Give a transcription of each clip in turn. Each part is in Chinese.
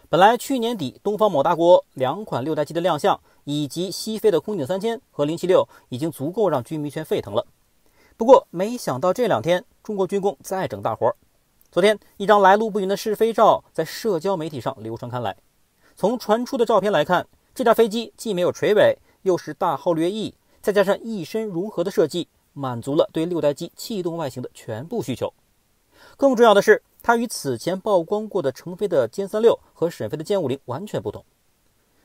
本来去年底东方某大国2款6代机的亮相，以及西飞的空警3000和076已经足够让军迷圈沸腾了。不过没想到这2天中国军工再整大活。昨天一张来路不明的试飞照在社交媒体上流传开来。从传出的照片来看，这架飞机既没有垂尾，又是大号掠翼，再加上一身融合的设计，满足了对6代机气动外形的全部需求。更重要的是，它与此前曝光过的成飞的歼36和沈飞的歼50完全不同。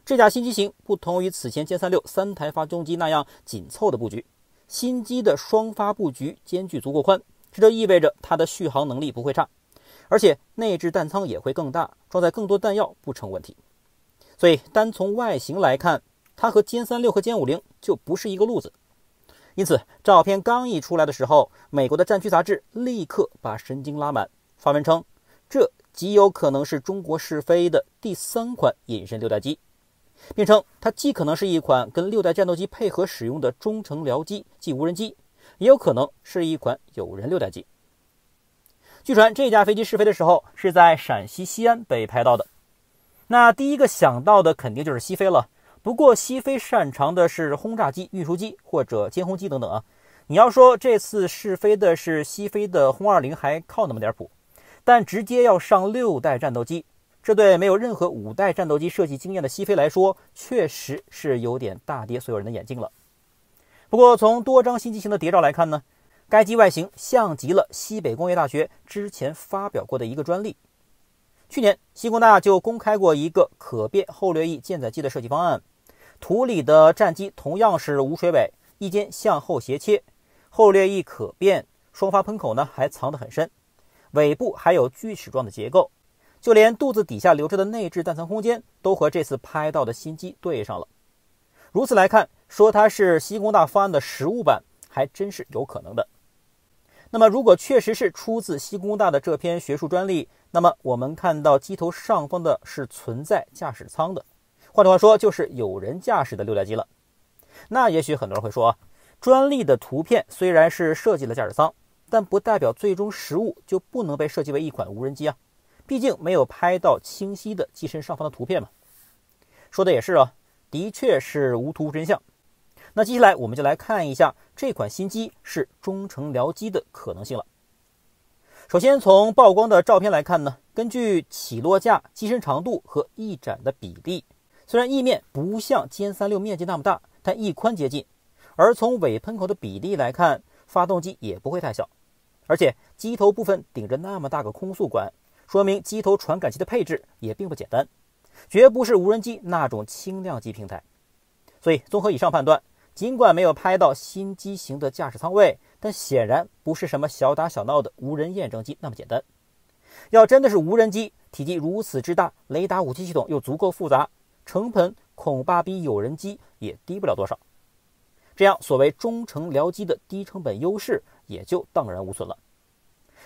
这架新机型不同于此前歼36 3台发动机那样紧凑的布局，新机的双发布局间距足够宽，这就意味着它的续航能力不会差，而且内置弹仓也会更大，装载更多弹药不成问题。所以单从外形来看，它和歼36和歼50就不是一个路子。因此照片刚一出来的时候，美国的战区杂志立刻把神经拉满，发文称这极有可能是中国试飞的第3款隐身6代机，并称它既可能是一款跟6代战斗机配合使用的中程僚机即无人机，也有可能是一款有人6代机。据传这架飞机试飞的时候是在陕西西安被拍到的。那第一个想到的肯定就是西飞了，不过西飞擅长的是轰炸机、运输机或者歼轰机等等啊。你要说这次试飞的是西飞的轰20还靠那么点谱，但直接要上6代战斗机，这对没有任何5代战斗机设计经验的西飞来说，确实是有点大跌所有人的眼镜了。不过从多张新机型的谍照来看呢，该机外形像极了西北工业大学之前发表过的一个专利。去年西工大就公开过一个可变后掠翼舰载机的设计方案，图里的战机同样是无水尾，翼尖向后斜切，后掠翼可变，双发喷口呢还藏得很深，尾部还有锯齿状的结构，就连肚子底下留着的内置弹仓空间都和这次拍到的新机对上了。如此来看，说它是西工大方案的实物版还真是有可能的。那么如果确实是出自西工大的这篇学术专利，那么我们看到机头上方的是存在驾驶舱的，换句话说就是有人驾驶的6代机了。那也许很多人会说，专利的图片虽然是设计了驾驶舱，但不代表最终实物就不能被设计为一款无人机啊，毕竟没有拍到清晰的机身上方的图片嘛。说的也是啊，的确是无图无真相。那接下来我们就来看一下这款新机是中程僚机的可能性了。首先从曝光的照片来看呢，根据起落架、机身长度和翼展的比例，虽然翼面不像歼36面积那么大，但翼宽接近，而从尾喷口的比例来看，发动机也不会太小，而且机头部分顶着那么大个空速管，说明机头传感器的配置也并不简单，绝不是无人机那种轻量级平台。所以综合以上判断，尽管没有拍到新机型的驾驶舱位，但显然不是什么小打小闹的无人验证机那么简单。要真的是无人机，体积如此之大，雷达武器系统又足够复杂，成本恐怕比有人机也低不了多少。这样所谓中程僚机的低成本优势也就荡然无存了。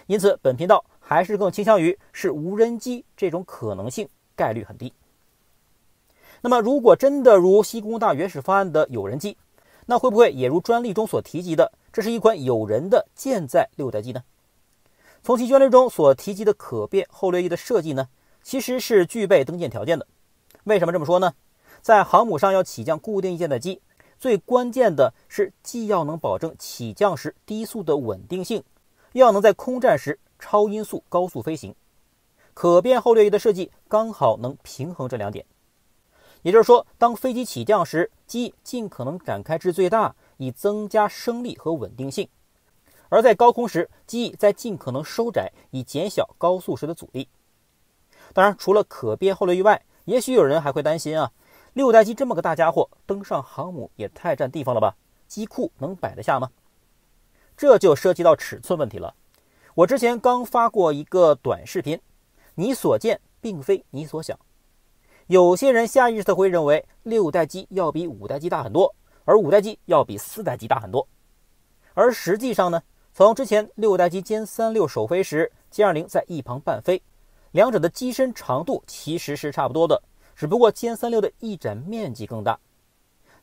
因此本频道还是更倾向于是无人机这种可能性概率很低。那么如果真的如西工大原始方案的有人机，那会不会也如专利中所提及的，这是一款有人的舰载6代机呢？从其专利中所提及的可变后掠翼的设计呢，其实是具备登舰条件的。为什么这么说呢？在航母上要起降固定翼舰载机，最关键的是既要能保证起降时低速的稳定性，又要能在空战时超音速高速飞行。可变后掠翼的设计刚好能平衡这2点。也就是说，当飞机起降时，机翼尽可能展开至最大，以增加升力和稳定性；而在高空时，机翼再尽可能收窄，以减小高速时的阻力。当然，除了可变后掠翼外，也许有人还会担心啊，6代机这么个大家伙，登上航母也太占地方了吧？机库能摆得下吗？这就涉及到尺寸问题了。我之前刚发过一个短视频，你所见并非你所想。有些人下意识的会认为6代机要比5代机大很多，而5代机要比4代机大很多。而实际上呢，从之前6代机歼36首飞时，歼20在一旁伴飞，两者的机身长度其实是差不多的，只不过歼36的翼展面积更大。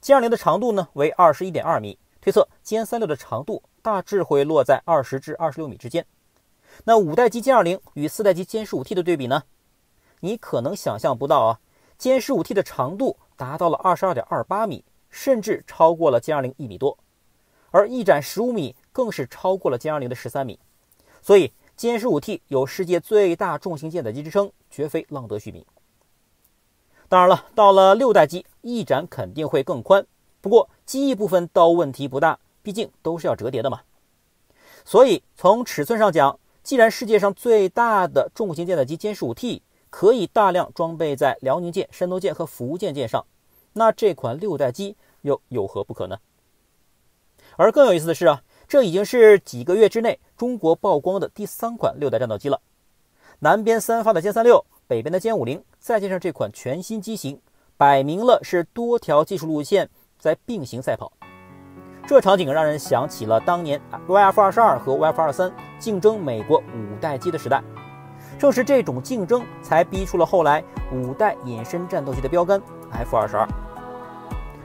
歼20的长度呢为 21.2 米，推测歼36的长度大致会落在20至26米之间。那5代机歼20与4代机歼15T 的对比呢？你可能想象不到啊，歼15T 的长度达到了22.28米，甚至超过了歼201米多，而翼展15米更是超过了歼20的13米。所以歼15T 有世界最大重型舰载机之称，绝非浪得虚名。当然了，到了6代机，翼展肯定会更宽，不过机翼部分倒问题不大，毕竟都是要折叠的嘛。所以从尺寸上讲，既然世界上最大的重型舰载机歼15T可以大量装备在辽宁舰、山东舰和福建舰上，那这款6代机又有何不可呢？而更有意思的是啊，这已经是几个月之内中国曝光的第3款6代战斗机了。南边3发的歼36，北边的歼50，再加上这款全新机型，摆明了是多条技术路线在并行赛跑。这场景让人想起了当年 YF-22 和 YF-23 竞争美国5代机的时代，正是这种竞争才逼出了后来5代隐身战斗机的标杆 F-22。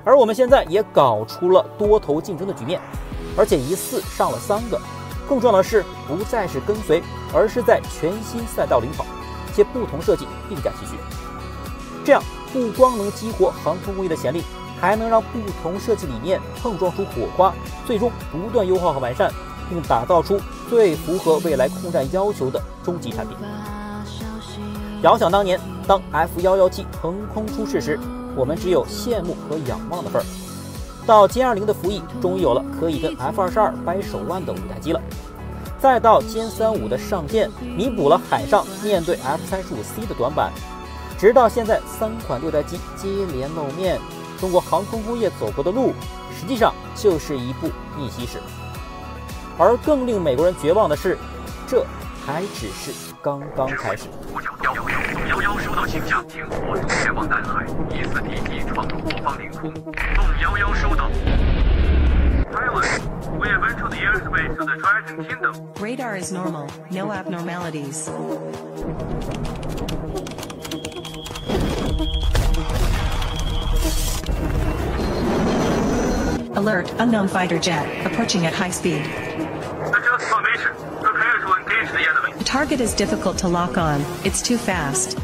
而我们现在也搞出了多头竞争的局面，而且疑似上了3个。更重要的是，不再是跟随，而是在全新赛道领跑，且不同设计并驾齐驱。这样不光能激活航空工业的潜力，还能让不同设计理念碰撞出火花，最终不断优化和完善，并打造出最符合未来空战要求的终极产品。遥想当年，当 F117 横空出世时，我们只有羡慕和仰望的份儿。到歼20的服役，终于有了可以跟 F-22 掰手腕的5代机了。再到歼35的上舰，弥补了海上面对 F-35C 的短板。直到现在3款6代机接连露面，中国航空工业走过的路，实际上就是一部逆袭史。而更令美国人绝望的是，这还只是刚刚开始。11收到请假，请火速前往南海，疑似敌机闯入我方领空。奉11收到。Pilot, we have entered the airspace of the Triton Kingdom. Radar is normal, no abnormalities. Alert, unknown fighter jet, approaching at high speed. Adjust formation. Prepare to engage the enemy. The target is difficult to lock on, it's too fast.